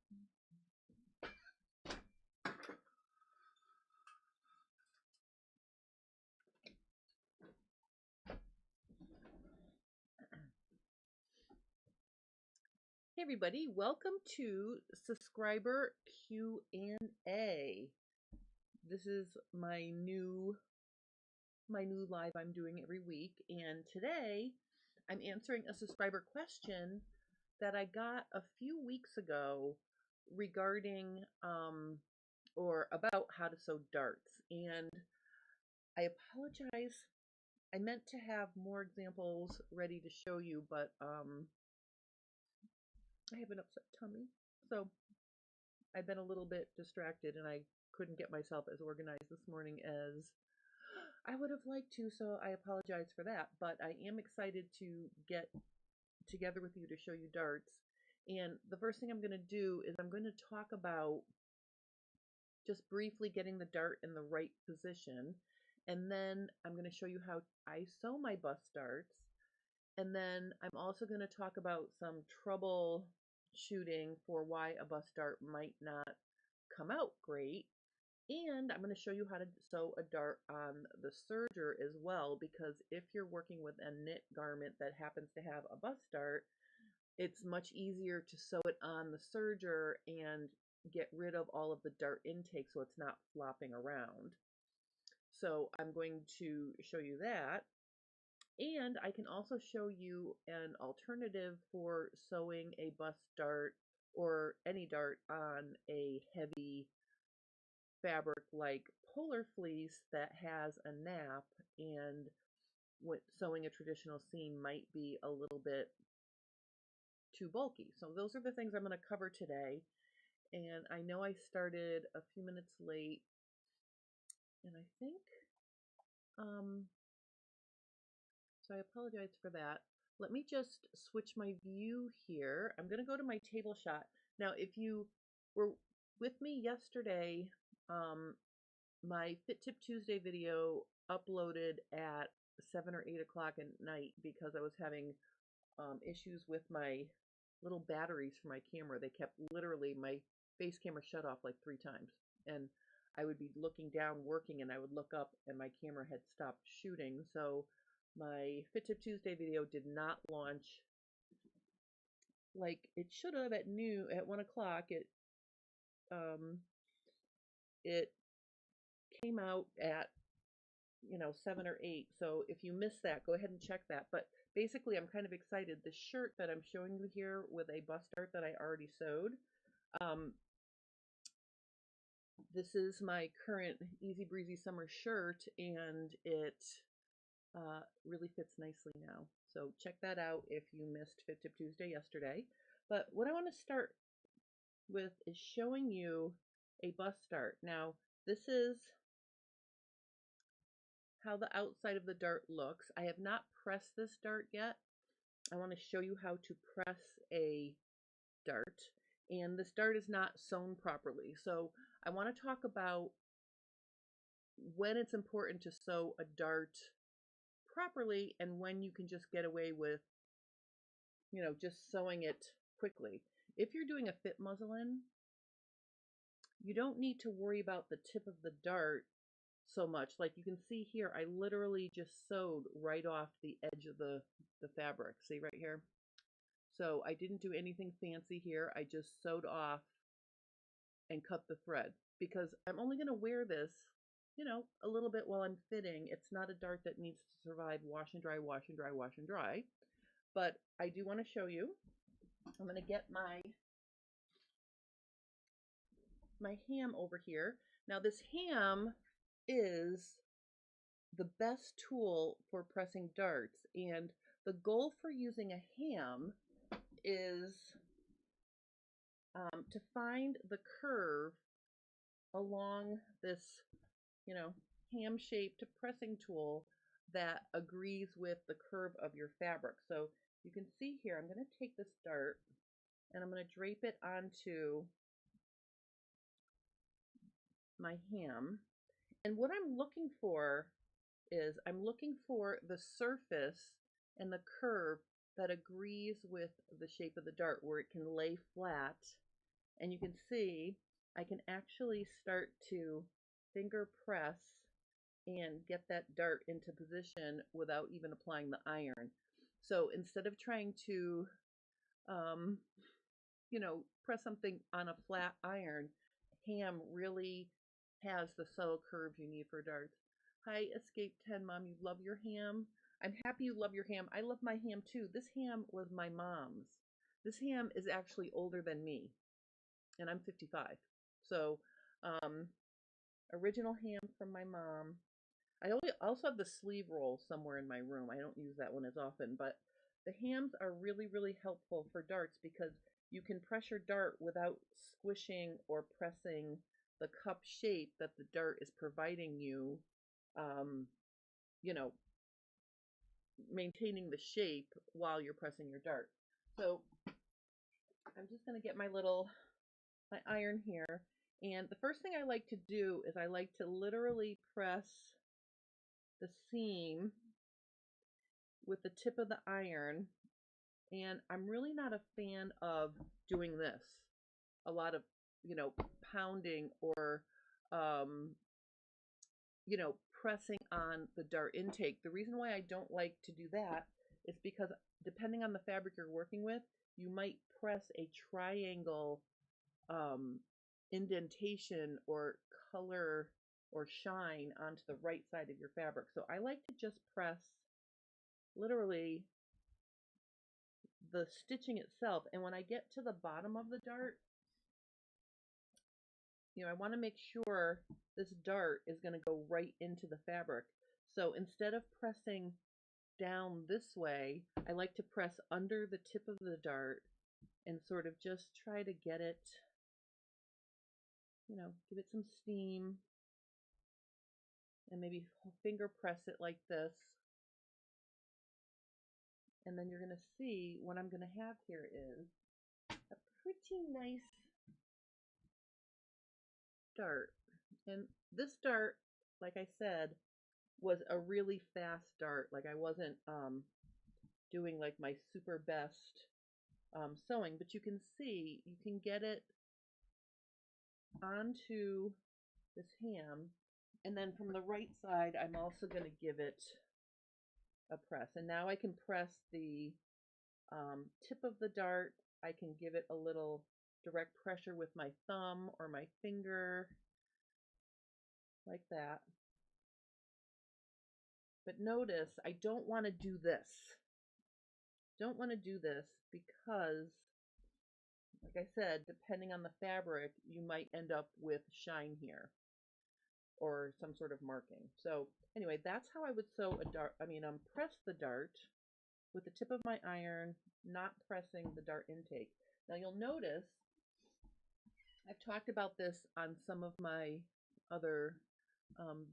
Hey everybody, welcome to subscriber Q&A. This is my new live I'm doing every week, and today I'm answering a subscriber question that I got a few weeks ago regarding or about how to sew darts. And I apologize. I meant to have more examples ready to show you, but I have an upset tummy. So I've been a little bit distracted and I couldn't get myself as organized this morning as I would have liked to, so I apologize for that. But I am excited to get together with you to show you darts. And the first thing I'm going to do is I'm going to talk about just briefly getting the dart in the right position. And then I'm going to show you how I sew my bust darts. And then I'm also going to talk about some troubleshooting for why a bust dart might not come out great. And I'm going to show you how to sew a dart on the serger as well, because if you're working with a knit garment that happens to have a bust dart, it's much easier to sew it on the serger and get rid of all of the dart intake so it's not flopping around. So I'm going to show you that. And I can also show you an alternative for sewing a bust dart or any dart on a heavy fabric like polar fleece that has a nap, and what sewing a traditional seam might be a little bit too bulky. So those are the things I'm going to cover today. And I know I started a few minutes late, and I think so I apologize for that. Let me just switch my view here. I'm going to go to my table shot. Now, if you were with me yesterday, my Fit Tip Tuesday video uploaded at 7 or 8 o'clock at night because I was having issues with my little batteries for my camera. They kept literally, my face camera shut off like 3 times. And I would be looking down working and I would look up and my camera had stopped shooting. So my Fit Tip Tuesday video did not launch like it should have at noon, at 1 o'clock. It came out at 7 or 8. So if you missed that, go ahead and check that. But basically, I'm kind of excited. The shirt that I'm showing you here with a bust dart that I already sewed, this is my current Easy Breezy summer shirt, and it really fits nicely now. So check that out if you missed Fit Tip Tuesday yesterday. But what I want to start with is showing you a bust dart. Now, this is how the outside of the dart looks. I have not pressed this dart yet. I want to show you how to press a dart. And this dart is not sewn properly. So I want to talk about when it's important to sew a dart properly and when you can just get away with, just sewing it quickly. If you're doing a fit muslin, you don't need to worry about the tip of the dart so much. Like you can see here, I literally just sewed right off the edge of the fabric. See right here? So I didn't do anything fancy here. I just sewed off and cut the thread because I'm only going to wear this, a little bit while I'm fitting. It's not a dart that needs to survive wash and dry, wash and dry, wash and dry. But I do want to show you. I'm going to get my ham over here. Now this ham is the best tool for pressing darts, and the goal for using a ham is to find the curve along this, ham-shaped pressing tool that agrees with the curve of your fabric. So you can see here, I'm going to take this dart and I'm going to drape it onto my ham. And what I'm looking for is I'm looking for the surface and the curve that agrees with the shape of the dart, where it can lay flat And you can see I can actually start to finger press and get that dart into position without even applying the iron. So instead of trying to, um, press something on a flat iron, ham really has the subtle curve you need for darts. Hi, Escape 10 Mom, you love your ham? I'm happy you love your ham. I love my ham too. This ham was my mom's. This ham is actually older than me, and I'm 55. So, um, original ham from my mom. I also have the sleeve roll somewhere in my room. I don't use that one as often, but the hams are really, really helpful for darts because you can press your dart without squishing or pressing the cup shape that the dart is providing you, um, you know, maintaining the shape while you're pressing your dart. So I'm just going to get my iron here. And the first thing I like to do is I like to literally press the seam with the tip of the iron, and I'm really not a fan of doing this. A lot of, pounding or, um, pressing on the dart intake. The reason why I don't like to do that is because depending on the fabric you're working with, you might press a triangle indentation or color or shine onto the right side of your fabric. So I like to just press literally the stitching itself. And when I get to the bottom of the dart, I want to make sure this dart is going to go right into the fabric. So instead of pressing down this way, I like to press under the tip of the dart and sort of just try to get it, give it some steam and maybe finger press it like this. And then you're going to see what I'm going to have here is a pretty nice dart. And this dart, like I said, was a really fast dart. Like I wasn't doing like my super best sewing, but you can see you can get it onto this ham. And then from the right side, I'm also going to give it a press. And now I can press the tip of the dart. I can give it a little direct pressure with my thumb or my finger, like that. But notice, I don't want to do this. Don't want to do this because, like I said, depending on the fabric, you might end up with shine here or some sort of marking. So anyway, that's how I would sew a dart. Press the dart with the tip of my iron, not pressing the dart intake. Now you'll notice I've talked about this on some of my other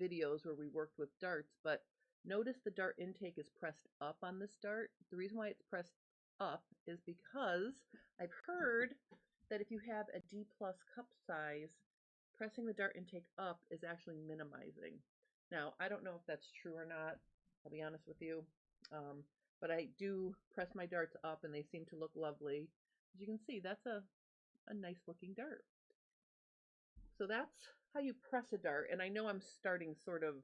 videos where we worked with darts, but notice the dart intake is pressed up on this dart. The reason why it's pressed up is because I've heard that if you have a D plus cup size, pressing the dart intake up is actually minimizing. Now, I don't know if that's true or not, I'll be honest with you, but I do press my darts up and they seem to look lovely. As you can see, that's a nice looking dart. So that's how you press a dart. And I know I'm starting sort of,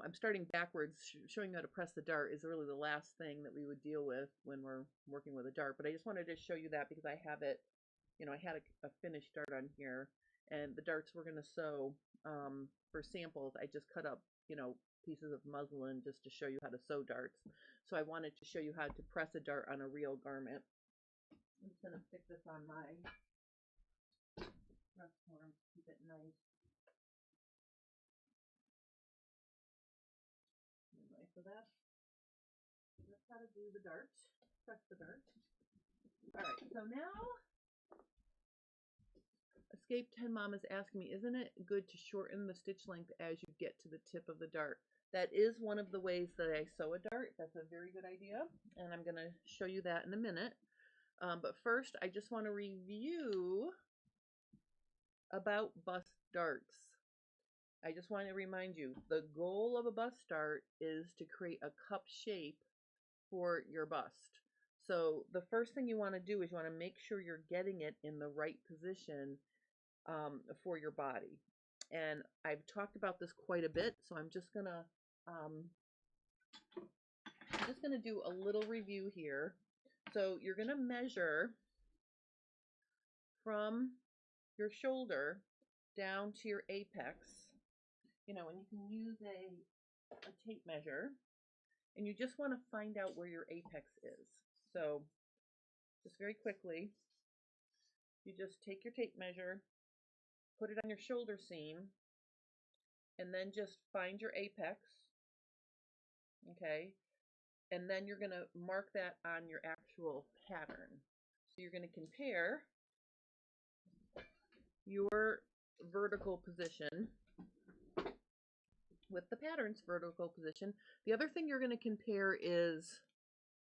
I'm starting backwards. Showing you how to press the dart is really the last thing that we would deal with when we're working with a dart. But I just wanted to show you that because I have it, I had a finished dart on here. And the darts we're going to sew for samples, I just cut up, pieces of muslin just to show you how to sew darts. So I wanted to show you how to press a dart on a real garment. I'm just going to stick this on my press form, keep it nice. Anyway, so that's how to do the dart, press the dart. All right, so now Escape 10 Mom is asking me, isn't it good to shorten the stitch length as you get to the tip of the dart? That is one of the ways that I sew a dart. That's a very good idea, and I'm going to show you that in a minute. But first, I just want to review about bust darts. I just want to remind you, the goal of a bust dart is to create a cup shape for your bust. So the first thing you want to do is you want to make sure you're getting it in the right position for your body. And I've talked about this quite a bit, so I'm just gonna do a little review here. So you're gonna measure from your shoulder down to your apex, and you can use a tape measure, and you just want to find out where your apex is. So just very quickly, you just take your tape measure, put it on your shoulder seam, and then just find your apex, okay? And then you're gonna mark that on your actual pattern. So you're gonna compare your vertical position with the pattern's vertical position. The other thing you're going to compare is,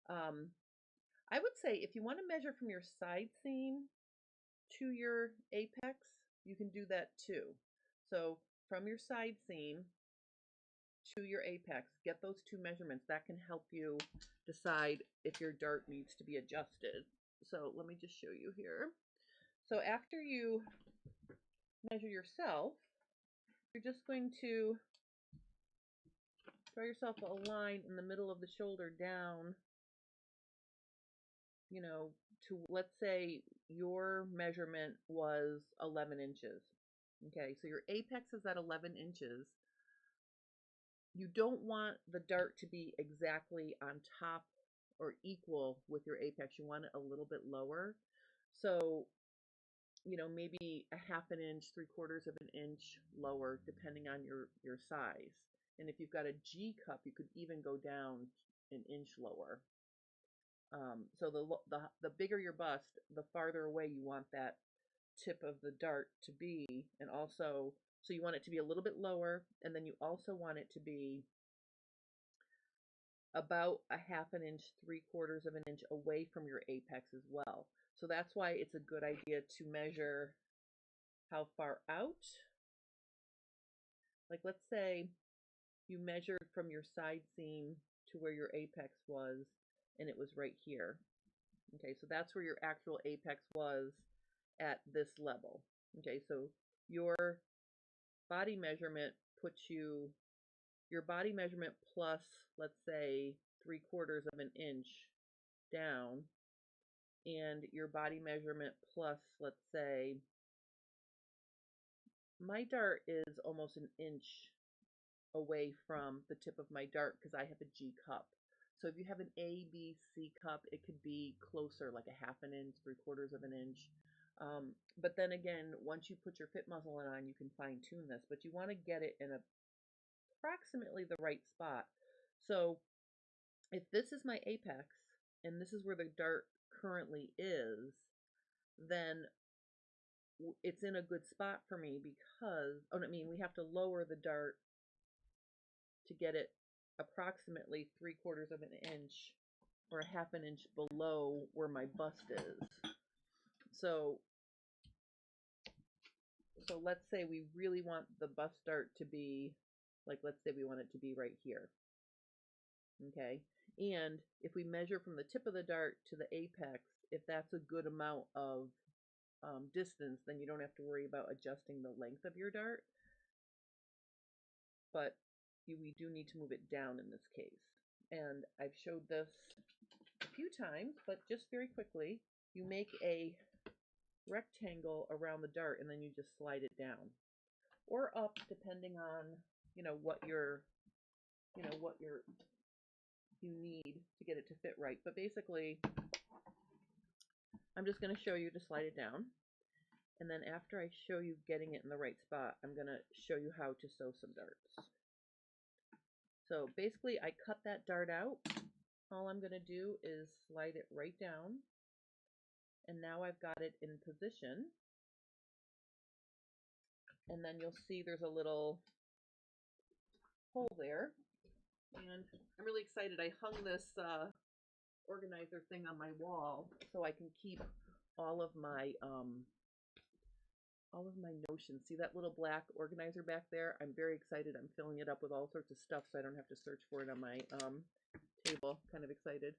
I would say if you want to measure from your side seam to your apex, you can do that too. So from your side seam to your apex, get those two measurements. That can help you decide if your dart needs to be adjusted. So let me just show you here. So after you measure yourself, you're just going to draw yourself a line in the middle of the shoulder down, to, let's say your measurement was 11 inches. Okay, so your apex is at 11 inches. You don't want the dart to be exactly on top or equal with your apex. You want it a little bit lower. So, maybe a half an inch, 3/4 of an inch lower, depending on your size. And if you've got a G cup, you could even go down an inch lower. So the bigger your bust, the farther away you want that tip of the dart to be, and also, so you want it to be a little bit lower, and then you also want it to be about a half an inch, 3/4 of an inch away from your apex as well. So that's why it's a good idea to measure how far out. Like, let's say you measured from your side seam to where your apex was, and it was right here. Okay, so that's where your actual apex was at this level. Okay, so your body measurement puts your body measurement plus, let's say, 3/4 of an inch down, and your body measurement plus, let's say, my dart is almost an inch away from the tip of my dart because I have a G cup. So if you have an A, B, C cup, it could be closer, like a half an inch, 3/4 of an inch. But then again, once you put your fit muslin on, you can fine tune this, but you want to get it in approximately the right spot. So if this is my apex and this is where the dart currently is, then it's in a good spot for me because, we have to lower the dart to get it approximately 3/4 of an inch or a half an inch below where my bust is. So let's say we really want the bust dart to be, like, let's say we want it to be right here. Okay, and if we measure from the tip of the dart to the apex, if that's a good amount of distance, then you don't have to worry about adjusting the length of your dart. But we do need to move it down in this case. And I've showed this a few times, but just very quickly, you make a rectangle around the dart and then you just slide it down or up, depending on what you need to get it to fit right. But basically, I'm just going to show you to slide it down, and then after I show you getting it in the right spot, I'm going to show you how to sew some darts. So basically, I cut that dart out. All I'm going to do is slide it right down, and now I've got it in position. And then you'll see there's a little hole there. And I'm really excited. I hung this organizer thing on my wall so I can keep all of my notions. See that little black organizer back there? I'm very excited. I'm filling it up with all sorts of stuff so I don't have to search for it on my table. Kind of excited.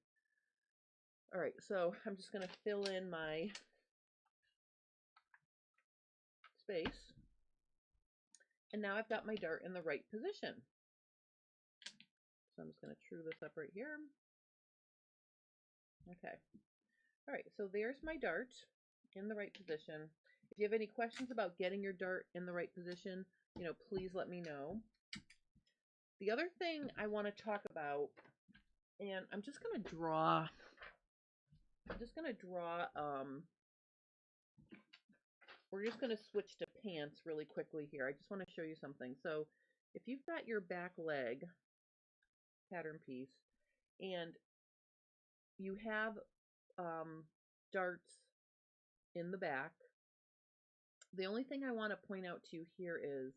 All right, so I'm just going to fill in my space. And now I've got my dart in the right position. So I'm just going to true this up right here. Okay. All right, so there's my dart in the right position. If you have any questions about getting your dart in the right position, please let me know. The other thing I want to talk about, and I'm just going to draw, we're just going to switch to pants really quickly here. I just want to show you something. So if you've got your back leg pattern piece and you have darts in the back, the only thing I want to point out to you here is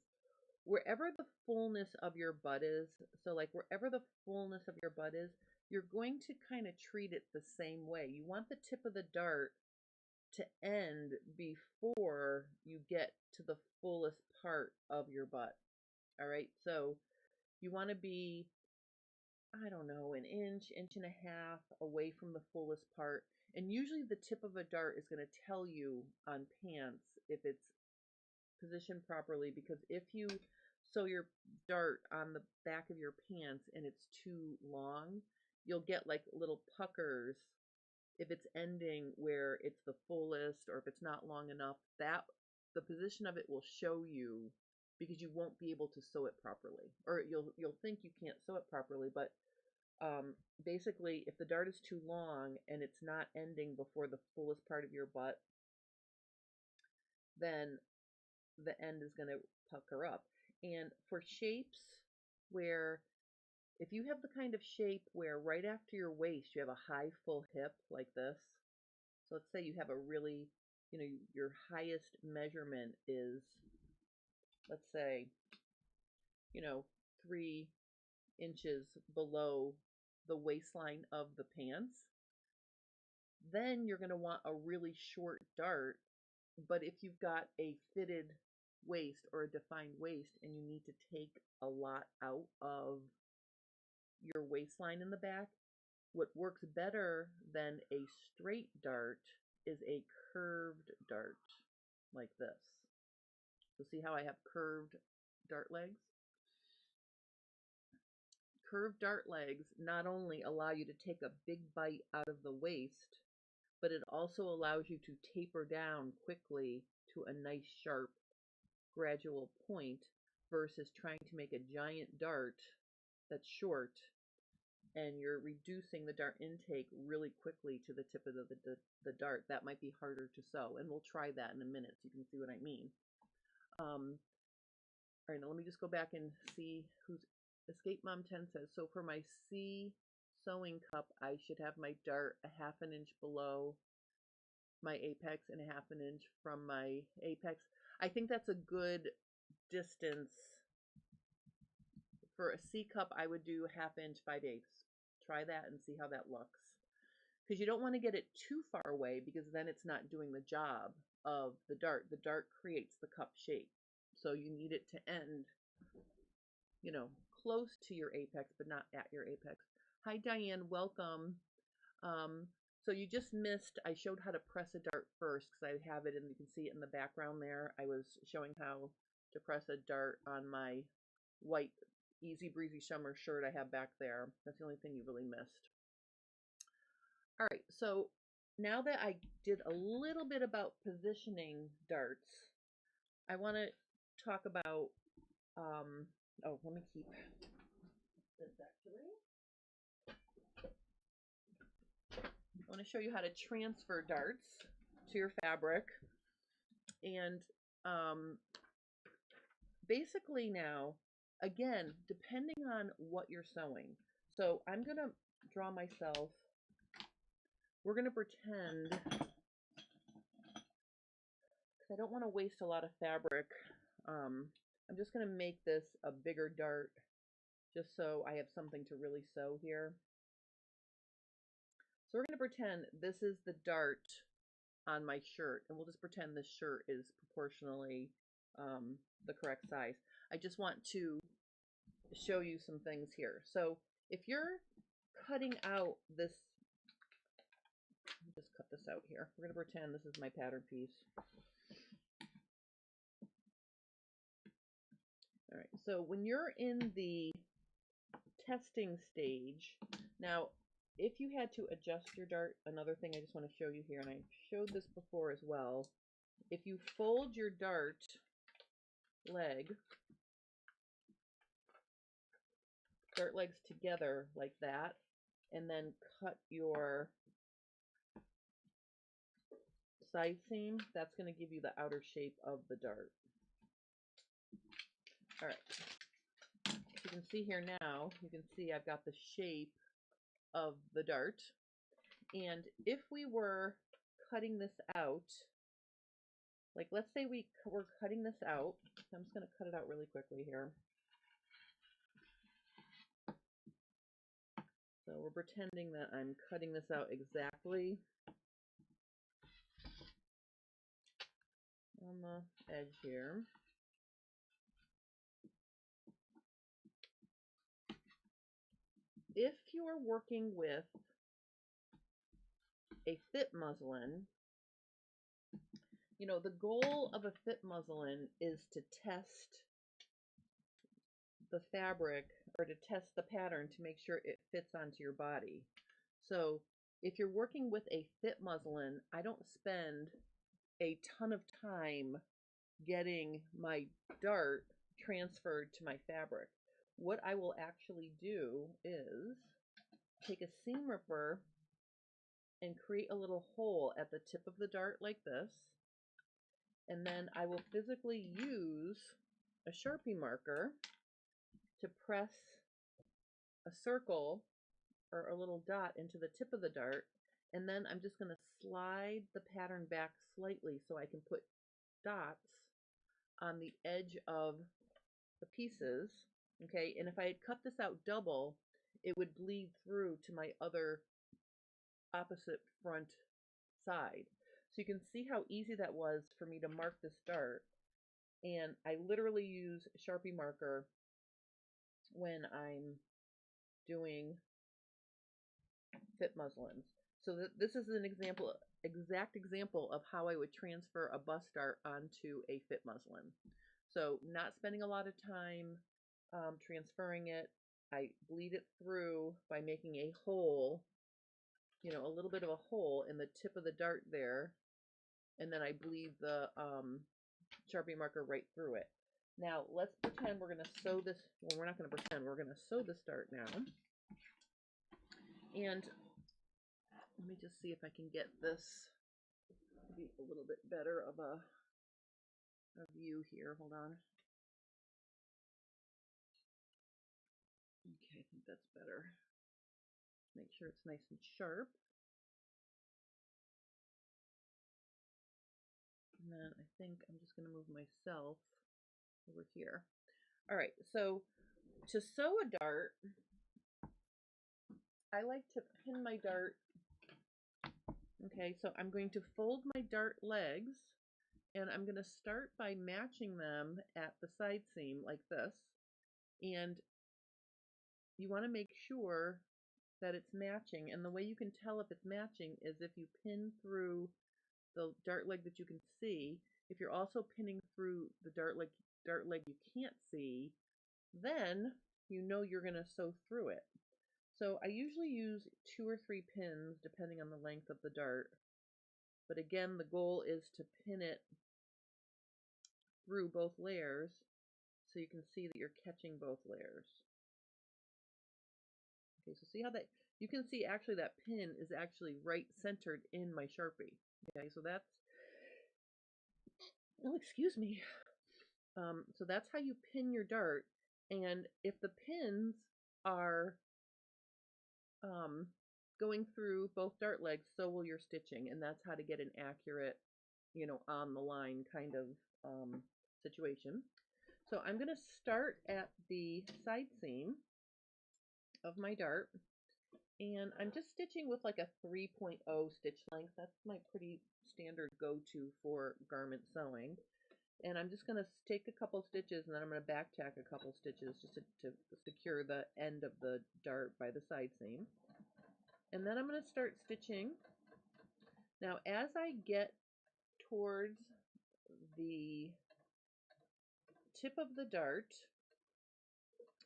wherever the fullness of your butt is, so like wherever the fullness of your butt is, you're going to kind of treat it the same way. You want the tip of the dart to end before you get to the fullest part of your butt. All right, so you want to be, I don't know, an inch, inch and a half away from the fullest part. And usually the tip of a dart is going to tell you on pants if it's positioned properly, because if you sew your dart on the back of your pants and it's too long, you'll get like little puckers if it's ending where it's the fullest, or if it's not long enough. That the position of it will show you, because you won't be able to sew it properly, or you'll think you can't sew it properly. But basically, if the dart is too long and it's not ending before the fullest part of your butt, then the end is going to pucker up. And for shapes where, if you have the kind of shape where right after your waist you have a high full hip like this, so let's say you have a really, your highest measurement is, let's say, 3 inches below the waistline of the pants, then you're going to want a really short dart. But if you've got a fitted waist or a defined waist and you need to take a lot out of your waistline in the back, what works better than a straight dart is a curved dart like this. So see how I have curved dart legs? Curved dart legs not only allow you to take a big bite out of the waist, but it also allows you to taper down quickly to a nice sharp gradual point, versus trying to make a giant dart that's short and you're reducing the dart intake really quickly to the tip of the dart. That might be harder to sew, and we'll try that in a minute so you can see what I mean. All right, now let me just go back and see who's Escape Mom 10 says, so for my C sewing cup, I should have my dart a half an inch below my apex and a half an inch from my apex. I think that's a good distance. For a C cup, I would do 1/2 inch 5/8. Try that and see how that looks. Because you don't want to get it too far away, because then it's not doing the job of the dart. The dart creates the cup shape. So you need it to end, close to your apex, but not at your apex. Hi, Diane. Welcome. So you just missed, I showed how to press a dart first, because I have it, and you can see it in the background there. I was showing how to press a dart on my white Easy Breezy Summer shirt I have back there. That's the only thing you really missed. All right, so now that I did a little bit about positioning darts, I want to talk about, oh, let me keep this actually. I want to show you how to transfer darts to your fabric. And basically now, again, depending on what you're sewing. So I'm going to draw myself, we're going to pretend, because I don't want to waste a lot of fabric, I'm just going to make this a bigger dart just so I have something to really sew here. So we're going to pretend this is the dart on my shirt, and we'll just pretend this shirt is proportionally the correct size. I just want to show you some things here. So if you're cutting out this this out here. We're going to pretend this is my pattern piece. All right, so when you're in the testing stage, now if you had to adjust your dart, another thing I just want to show you here, and I showed this before as well, if you fold your dart legs together like that, and then cut your side seam, that's going to give you the outer shape of the dart. All right, you can see here now, you can see I've got the shape of the dart. And if we were cutting this out, like let's say we were cutting this out, I'm just going to cut it out really quickly here. So we're pretending that I'm cutting this out exactly on the edge here. If you are working with a fit muslin, you know, the goal of a fit muslin is to test the fabric or to test the pattern to make sure it fits onto your body. So if you're working with a fit muslin, I don't spend a ton of time getting my dart transferred to my fabric. What I will actually do is take a seam ripper and create a little hole at the tip of the dart like this, and then I will physically use a Sharpie marker to press a circle or a little dot into the tip of the dart, and then I'm just going to slide the pattern back slightly so I can put dots on the edge of the pieces. Okay, and if I had cut this out double, it would bleed through to my other opposite front side. So you can see how easy that was for me to mark this dart. And I literally use Sharpie marker when I'm doing fit muslins. So this is an example, exact example of how I would transfer a bust dart onto a fit muslin. So not spending a lot of time transferring it. I bleed it through by making a hole, you know, a little bit of a hole in the tip of the dart there, and then I bleed the Sharpie marker right through it. Now let's pretend we're going to sew this. Well, we're not going to pretend. We're going to sew this dart now. And let me just see if I can get this to be a little bit better of a view here. Hold on. Okay, I think that's better. Make sure it's nice and sharp. And then I think I'm just going to move myself over here. All right, so to sew a dart, I like to pin my dart. Okay, so I'm going to fold my dart legs, and I'm going to start by matching them at the side seam like this. And you want to make sure that it's matching, and the way you can tell if it's matching is if you pin through the dart leg that you can see. If you're also pinning through the dart leg you can't see, then you know you're going to sew through it. So I usually use 2 or 3 pins depending on the length of the dart, but again the goal is to pin it through both layers so you can see that you're catching both layers. Okay, so see how that, you can see actually that pin is actually right centered in my Sharpie. Okay, so that's, oh, excuse me. So that's how you pin your dart, and if the pins are going through both dart legs, so will your stitching, and that's how to get an accurate, you know, on the line kind of situation. So I'm going to start at the side seam of my dart, and I'm just stitching with like a 3.0 stitch length. That's my pretty standard go-to for garment sewing. And I'm just going to take a couple stitches, and then I'm going to back tack a couple stitches just to secure the end of the dart by the side seam. And then I'm going to start stitching Now, as I get towards the tip of the dart,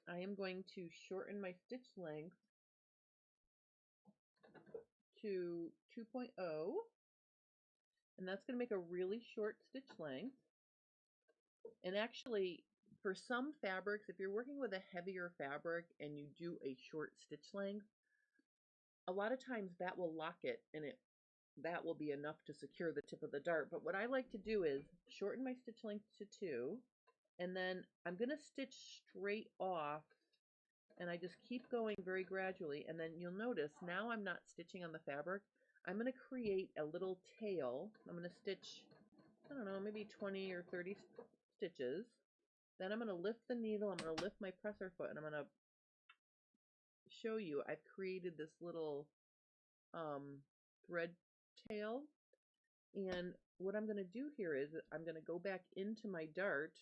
I am going to shorten my stitch length to 2.0, and that's going to make a really short stitch length. And actually, for some fabrics, if you're working with a heavier fabric and you do a short stitch length, a lot of times that will lock it, and that will be enough to secure the tip of the dart. But what I like to do is shorten my stitch length to 2, and then I'm going to stitch straight off, and I just keep going very gradually. And then you'll notice now I'm not stitching on the fabric. I'm going to create a little tail. I'm going to stitch, I don't know, maybe 20 or 30 stitches. Then I'm going to lift the needle, I'm going to lift my presser foot, and I'm going to show you I've created this little thread tail. And what I'm going to do here is I'm going to go back into my dart,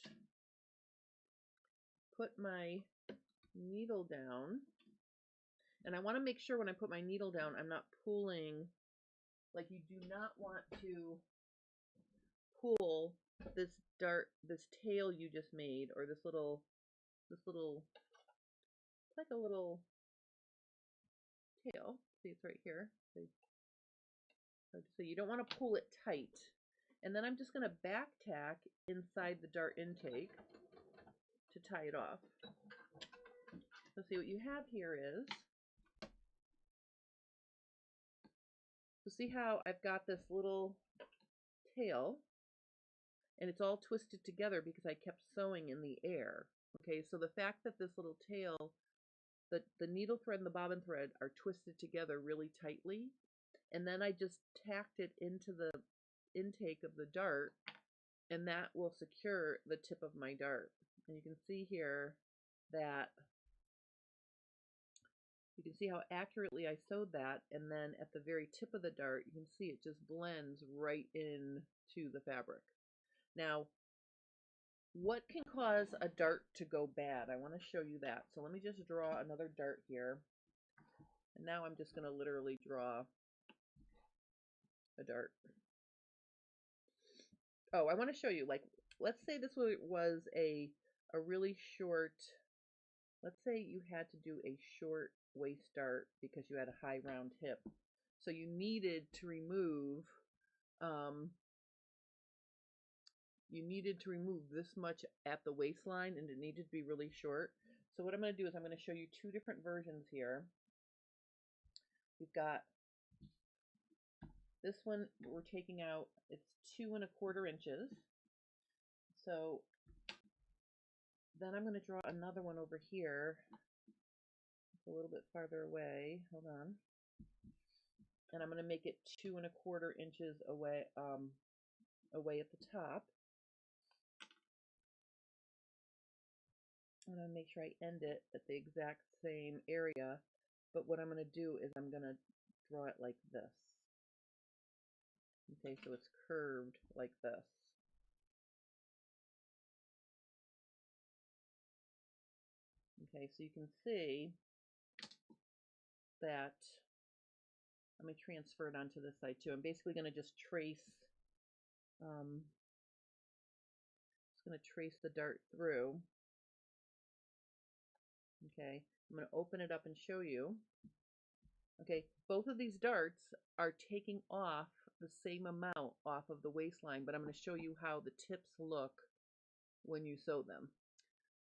put my needle down, and I want to make sure when I put my needle down I'm not pulling, like you do not want to pull this dart, this tail you just made, or this little, it's like a little tail. See, it's right here. So you don't want to pull it tight. And then I'm just going to back tack inside the dart intake to tie it off. So see, what you have here is, so see how I've got this little tail, and it's all twisted together because I kept sewing in the air. Okay, so the fact that this little tail, the needle thread and the bobbin thread are twisted together really tightly, and then I just tacked it into the intake of the dart, and that will secure the tip of my dart. And you can see here that you can see how accurately I sewed that, and then at the very tip of the dart you can see it just blends right into the fabric. Now, what can cause a dart to go bad? I want to show you that. So let me just draw another dart here, and now I'm just going to literally draw a dart. Oh, I want to show you, like, let's say this was a really short, let's say you had to do a short waist dart because you had a high round hip. So you needed to remove, this much at the waistline, and it needed to be really short. So what I'm going to do is I'm going to show you two different versions here. We've got this one, we're taking out, it's 2¼ inches. So then I'm going to draw another one over here. It's a little bit farther away. Hold on. And I'm going to make it 2¼ inches away, away at the top. I'm going to make sure I end it at the exact same area. But what I'm going to do is I'm going to draw it like this. Okay, so it's curved like this. Okay, so you can see that, let me transfer it onto this side too. I'm basically going to just trace, just going to trace the dart through. Okay, I'm going to open it up and show you. Okay, both of these darts are taking off the same amount off of the waistline, but I'm going to show you how the tips look when you sew them.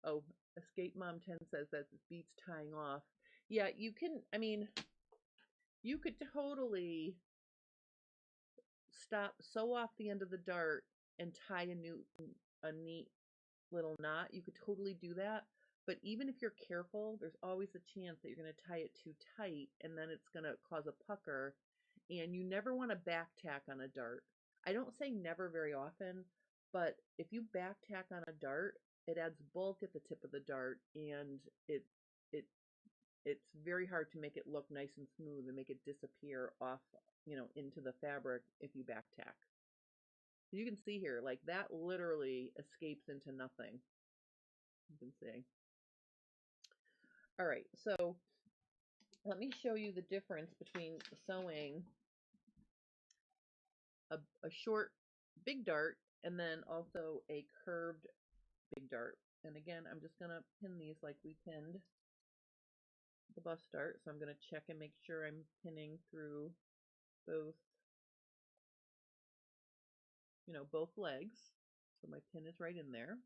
Oh, Escape Mom 10 says that it beats tying off. Yeah, you can, I mean, you could totally sew off the end of the dart and tie a neat little knot. You could totally do that. But even if you're careful, there's always a chance that you're going to tie it too tight, and then it's going to cause a pucker. And you never want to back tack on a dart. I don't say never very often, but if you back tack on a dart, it adds bulk at the tip of the dart, and it's very hard to make it look nice and smooth and make it disappear off, into the fabric if you back tack. You can see here, like that literally escapes into nothing. You can see. All right, so let me show you the difference between sewing a short big dart and then also a curved big dart. And again, I'm just going to pin these like we pinned the bust dart. So I'm going to check and make sure I'm pinning through both, both legs. So my pin is right in there.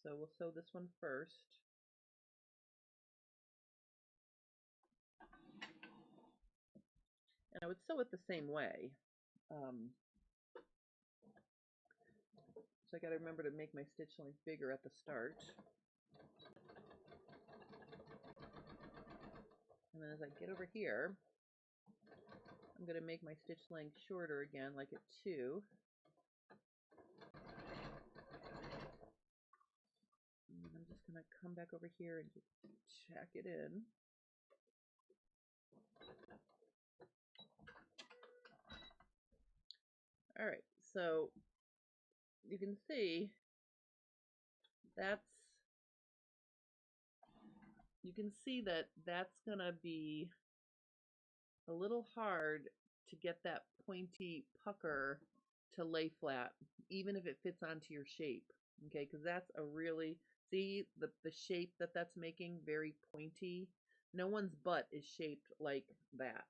So we'll sew this one first. And I would sew it the same way. So I got to remember to make my stitch length bigger at the start. And then as I get over here, I'm going to make my stitch length shorter again, like at 2. And I'm just going to come back over here and just check it in. All right, so you can see that's going to be a little hard to get that pointy pucker to lay flat, even if it fits onto your shape, okay? Because that's a really, see the shape that's making, very pointy. No one's butt is shaped like that,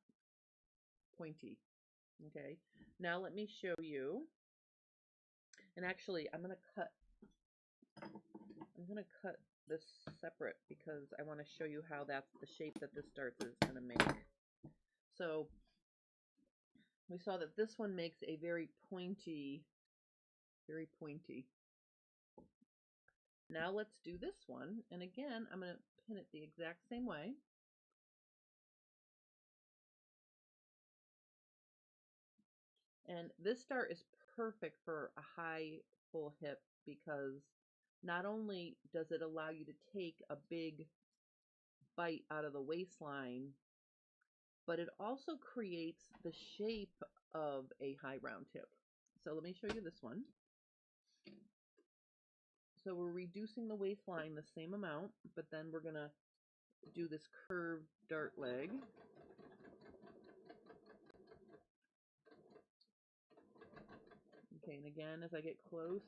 pointy, okay? Now let me show you, and actually I'm gonna cut this separate because I want to show you how that's the shape that this dart is gonna make. So we saw that this one makes a very pointy. Now let's do this one. And again, I'm going to pin it the exact same way. And this dart is perfect for a high full hip because not only does it allow you to take a big bite out of the waistline, but it also creates the shape of a high round hip. So let me show you this one. So we're reducing the waistline the same amount, but then we're going to do this curved dart leg. Okay, and again, as I get close,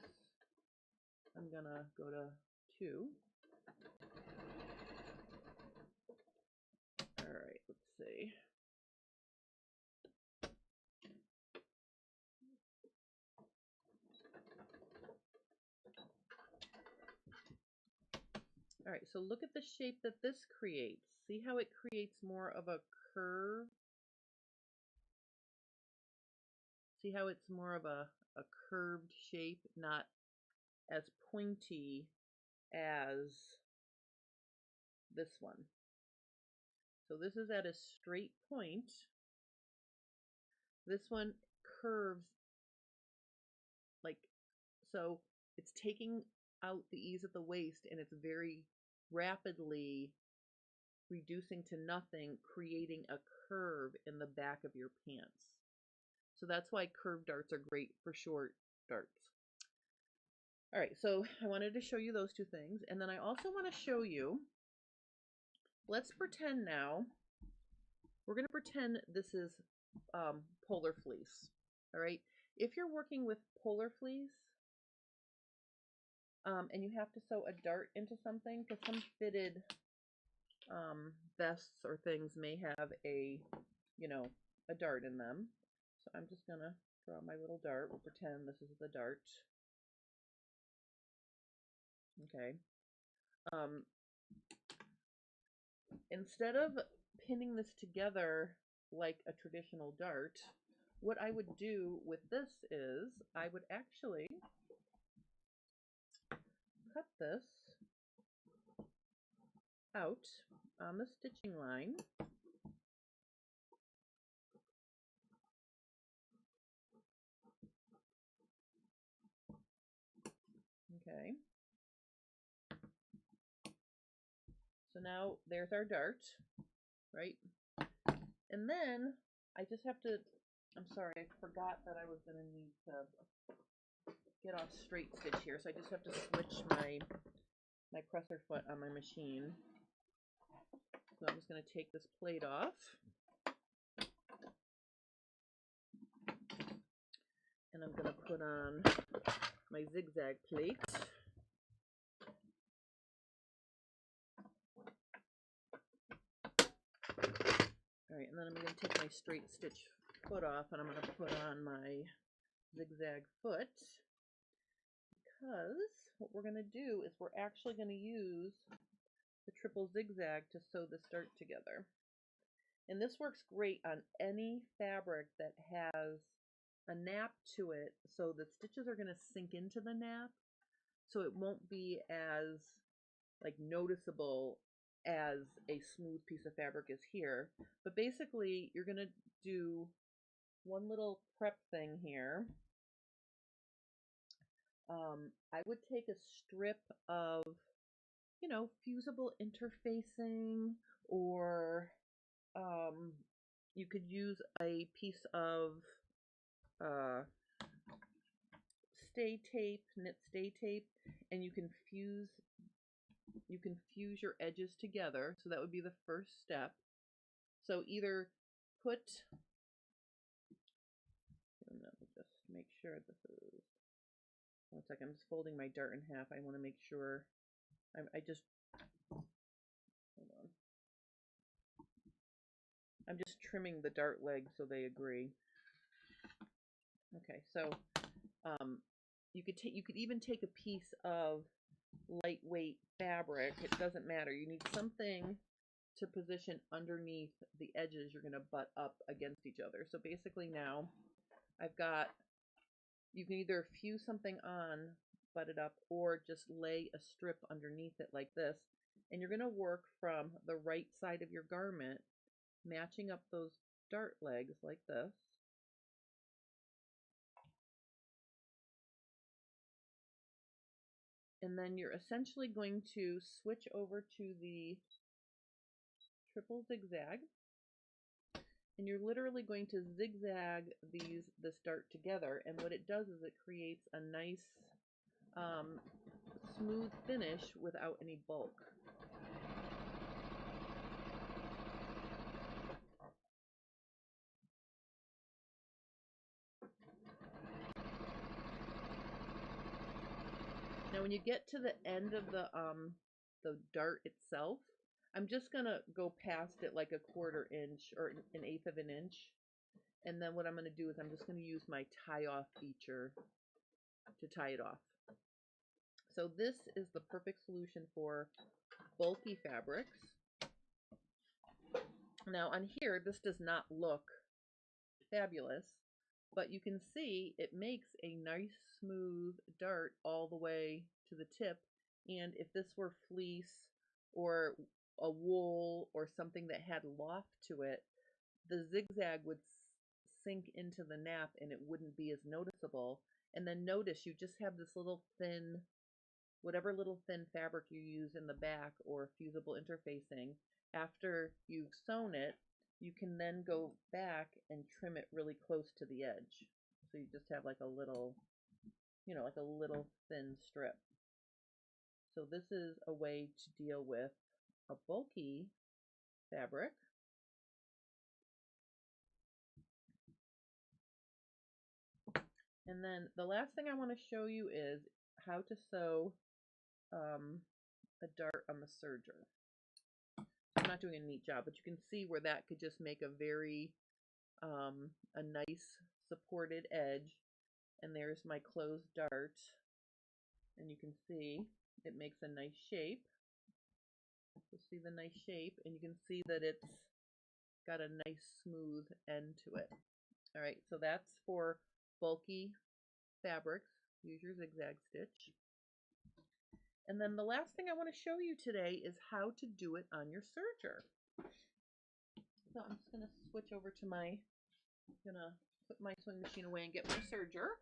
I'm going to go to 2. All right, let's see. All right, so look at the shape that this creates. See how it creates more of a curve? See how it's more of a curved shape, not as pointy as this one. So this is at a straight point. This one curves like, so it's taking out the ease at the waist and it's very rapidly reducing to nothing, creating a curve in the back of your pants. So that's why curved darts are great for short darts. All right, so I wanted to show you those two things. And then I also want to show you, let's pretend now, we're going to pretend this is polar fleece. All right, if you're working with polar fleece, and you have to sew a dart into something, because some fitted vests or things may have a dart in them. So I'm just gonna draw my little dart. We'll pretend this is the dart. Okay. Instead of pinning this together like a traditional dart, what I would do with this is I would actually cut this out on the stitching line. Okay. So now there's our dart, right? And then I just have to, I'm sorry, I forgot that I was going to need to get off straight stitch here. So I just have to switch my presser foot on my machine. So I'm just going to take this plate off. And I'm going to put on my zigzag plate. Alright, and then I'm going to take my straight stitch foot off and I'm going to put on my zigzag foot, because what we're going to do is we're actually going to use the triple zigzag to sew the dart together. And this works great on any fabric that has a nap to it, so the stitches are going to sink into the nap, so it won't be as like noticeable as a smooth piece of fabric is here. But basically you're going to do one little prep thing here. I would take a strip of, you know, fusible interfacing, or you could use a piece of stay tape, knit stay tape, and you can fuse your edges together. So that would be the first step. So either put, and let me just make sure this is, one second, I'm just folding my dart in half. I want to make sure, hold on. I'm just trimming the dart legs so they agree. Okay, so you could even take a piece of lightweight fabric. It doesn't matter. You need something to position underneath the edges you're going to butt up against each other. So basically now I've got, you can either fuse something on, butt it up, or just lay a strip underneath it like this. And you're going to work from the right side of your garment, matching up those dart legs like this. And then you're essentially going to switch over to the triple zigzag, and you're literally going to zigzag this dart together, and what it does is it creates a nice smooth finish without any bulk. Now when you get to the end of the dart itself, I'm just gonna go past it like a 1/4 inch or an 1/8 of an inch. And then what I'm gonna do is I'm just gonna use my tie off feature to tie it off. So this is the perfect solution for bulky fabrics. Now on here, this does not look fabulous, but you can see it makes a nice smooth dart all the way to the tip. And if this were fleece or a wool or something that had loft to it, the zigzag would sink into the nap and it wouldn't be as noticeable. And then notice you just have this little thin, whatever little thin fabric you use in the back or fusible interfacing. After you've sewn it, you can then go back and trim it really close to the edge. So you just have like a little, you know, like a little thin strip. So this is a way to deal with a bulky fabric. And then the last thing I want to show you is how to sew a dart on the serger. I'm not doing a neat job, but you can see where that could just make a very a nice supported edge. And there's my closed dart, and you can see it makes a nice shape. So see the nice shape, and you can see that it's got a nice smooth end to it. All right, so that's for bulky fabrics. Use your zigzag stitch. And then the last thing I want to show you today is how to do it on your serger. So I'm just going to switch over to my, I'm going to put my sewing machine away and get my serger.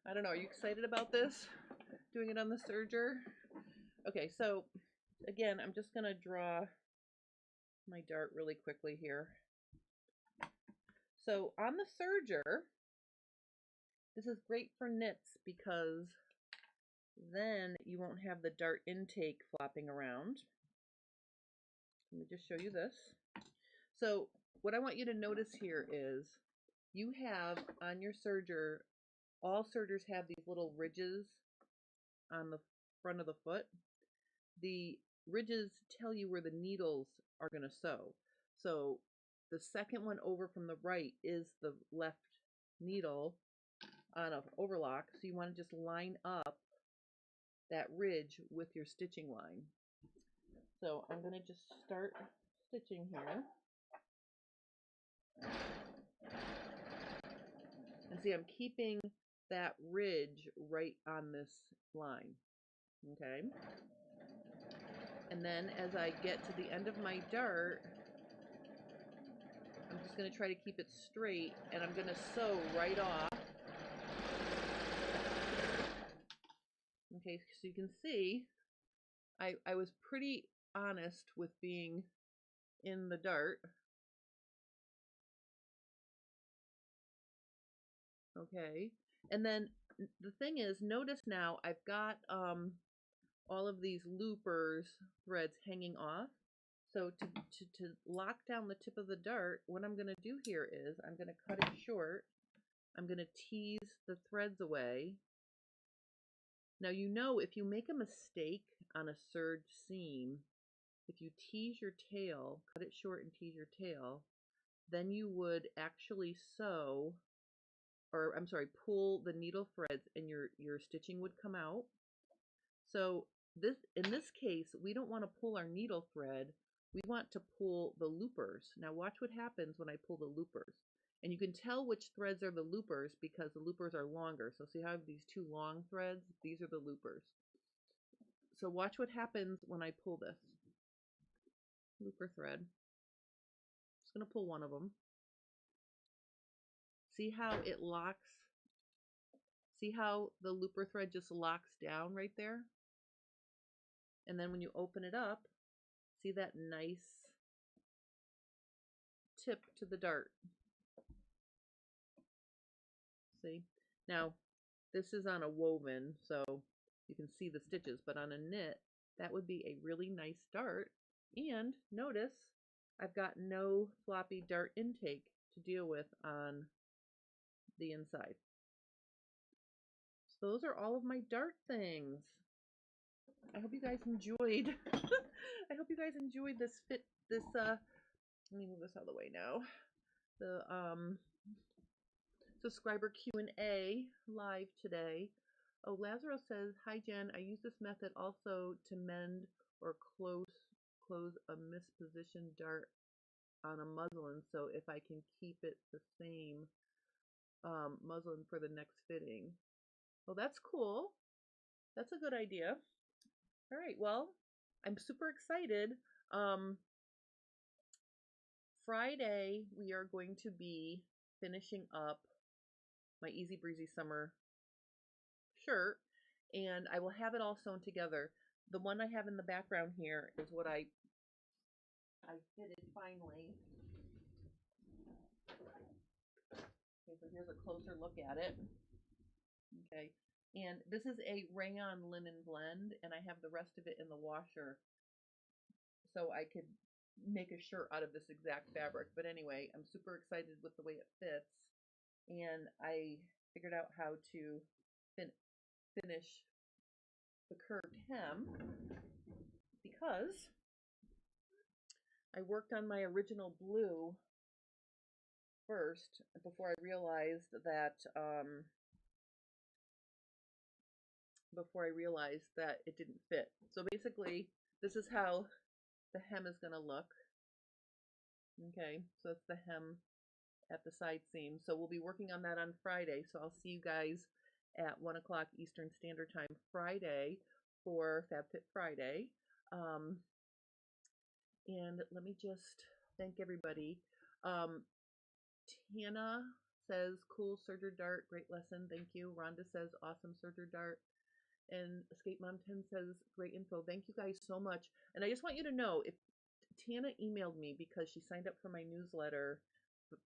I don't know. Are you excited about this? Doing it on the serger? Okay, so again, I'm just going to draw my dart really quickly here. So on the serger, this is great for knits because then you won't have the dart intake flopping around. Let me just show you this. So what I want you to notice here is you have on your serger, all sergers have these little ridges on the front of the foot. The ridges tell you where the needles are going to sew. So the second one over from the right is the left needle on an overlock. So you want to just line up that ridge with your stitching line. So I'm going to just start stitching here. And see, I'm keeping that ridge right on this line. Okay. And then as I get to the end of my dart, I'm just going to try to keep it straight, and I'm going to sew right off. Okay, so you can see I was pretty honest with being in the dart. Okay, and then the thing is, notice now I've got all of these loopers threads hanging off. So to lock down the tip of the dart, what I'm going to do here is I'm going to cut it short. I'm going to tease the threads away. Now, you know, if you make a mistake on a serge seam, if you tease your tail, cut it short and tease your tail, then you would actually sew, or I'm sorry, pull the needle threads and your stitching would come out. So in this case, we don't want to pull our needle thread. We want to pull the loopers. Now watch what happens when I pull the loopers. And you can tell which threads are the loopers because the loopers are longer. So see how I have these two long threads? These are the loopers. So watch what happens when I pull this looper thread. Just going to pull one of them. See how it locks? See how the looper thread just locks down right there? And then when you open it up, see that nice tip to the dart. See? Now, this is on a woven, so you can see the stitches, but on a knit, that would be a really nice dart. And notice, I've got no floppy dart intake to deal with on the inside. So those are all of my dart things. I hope you guys enjoyed. I hope you guys enjoyed this let me move this out of the way now. The subscriber Q&A live today. Oh, Lazaro says, "Hi Jen, I use this method also to mend or close a mispositioned dart on a muslin, so if I can keep it the same muslin for the next fitting." Well, that's cool. That's a good idea. All right, well, I'm super excited. Friday, we are going to be finishing up my Easy Breezy Summer shirt, and I will have it all sewn together. The one I have in the background here is what I fitted finally. Okay, so here's a closer look at it. Okay, and this is a rayon linen blend, and I have the rest of it in the washer, so I could make a shirt out of this exact fabric. But anyway, I'm super excited with the way it fits, and I figured out how to finish the curved hem because I worked on my original blue first before I realized that it didn't fit. So basically, this is how the hem is going to look. Okay, so it's the hem at the side seam. So we'll be working on that on Friday. So I'll see you guys at 1 o'clock Eastern Standard Time Friday for FabFit Friday. And let me just thank everybody. Tana says, cool serger dart, great lesson, thank you. Rhonda says, awesome serger dart. And Escape Mom 10 says, great info. Thank you guys so much. And I just want you to know, if Tana emailed me because she signed up for my newsletter,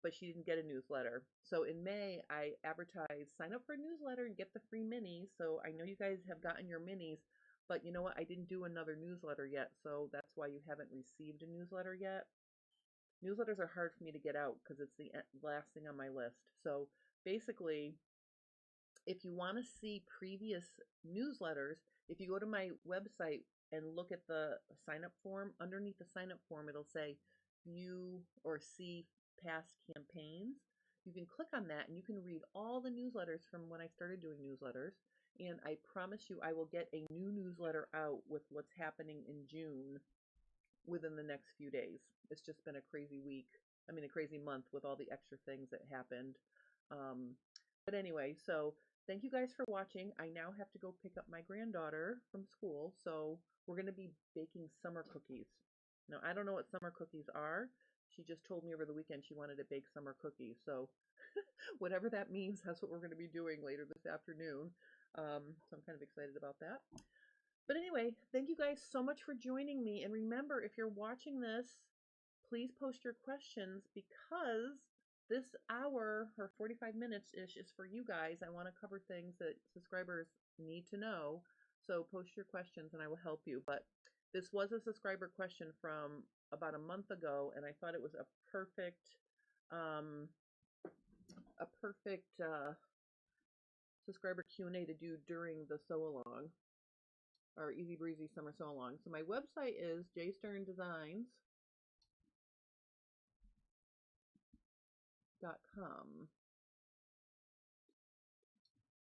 but she didn't get a newsletter. So in May, I advertised, sign up for a newsletter and get the free minis. So I know you guys have gotten your minis, but you know what? I didn't do another newsletter yet. So that's why you haven't received a newsletter yet. Newsletters are hard for me to get out because it's the last thing on my list. So basically, if you want to see previous newsletters, if you go to my website and look at the sign up form, underneath the sign up form, it'll say view or see past campaigns. You can click on that and you can read all the newsletters from when I started doing newsletters. And I promise you, I will get a new newsletter out with what's happening in June within the next few days. It's just been a crazy week. I mean, a crazy month with all the extra things that happened. But anyway, so thank you guys for watching. I now have to go pick up my granddaughter from school. So we're going to be baking summer cookies. Now, I don't know what summer cookies are. She just told me over the weekend she wanted to bake summer cookies. So whatever that means, that's what we're going to be doing later this afternoon. So I'm kind of excited about that. But anyway, thank you guys so much for joining me. And remember, if you're watching this, please post your questions because this hour or 45 minutes-ish is for you guys. I want to cover things that subscribers need to know. So post your questions and I will help you. But this was a subscriber question from about a month ago, and I thought it was a perfect subscriber Q&A to do during the sew-along, or Easy Breezy Summer Sew-along. So my website is jsterndesigns.com.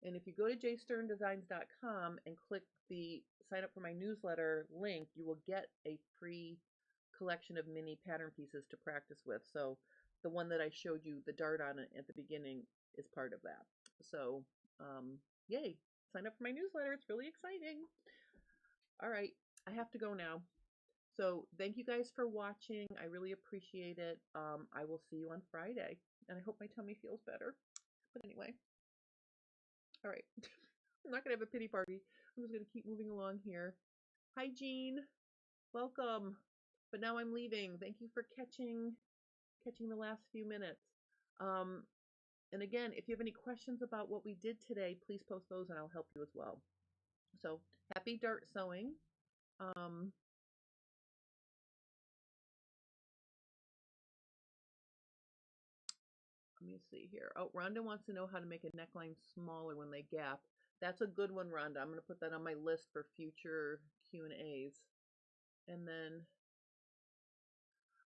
And if you go to jsterndesigns.com and click the sign up for my newsletter link, you will get a free collection of mini pattern pieces to practice with. So the one that I showed you the dart on it at the beginning is part of that. So yay, sign up for my newsletter. It's really exciting. All right, I have to go now. So thank you guys for watching. I really appreciate it. I will see you on Friday, and I hope my tummy feels better. But anyway, all right. I'm not going to have a pity party. I'm just going to keep moving along here. Hi, Jean. Welcome. But now I'm leaving. Thank you for catching the last few minutes. And again, if you have any questions about what we did today, please post those and I'll help you as well. So happy dart sewing. Let me see here. Oh, Rhonda wants to know how to make a neckline smaller when they gap. That's a good one, Rhonda. I'm going to put that on my list for future Q&As. And then,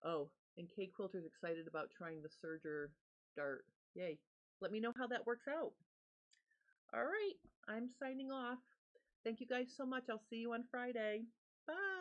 oh, and Kay Quilter's excited about trying the serger dart. Yay. Let me know how that works out. All right, I'm signing off. Thank you guys so much. I'll see you on Friday. Bye.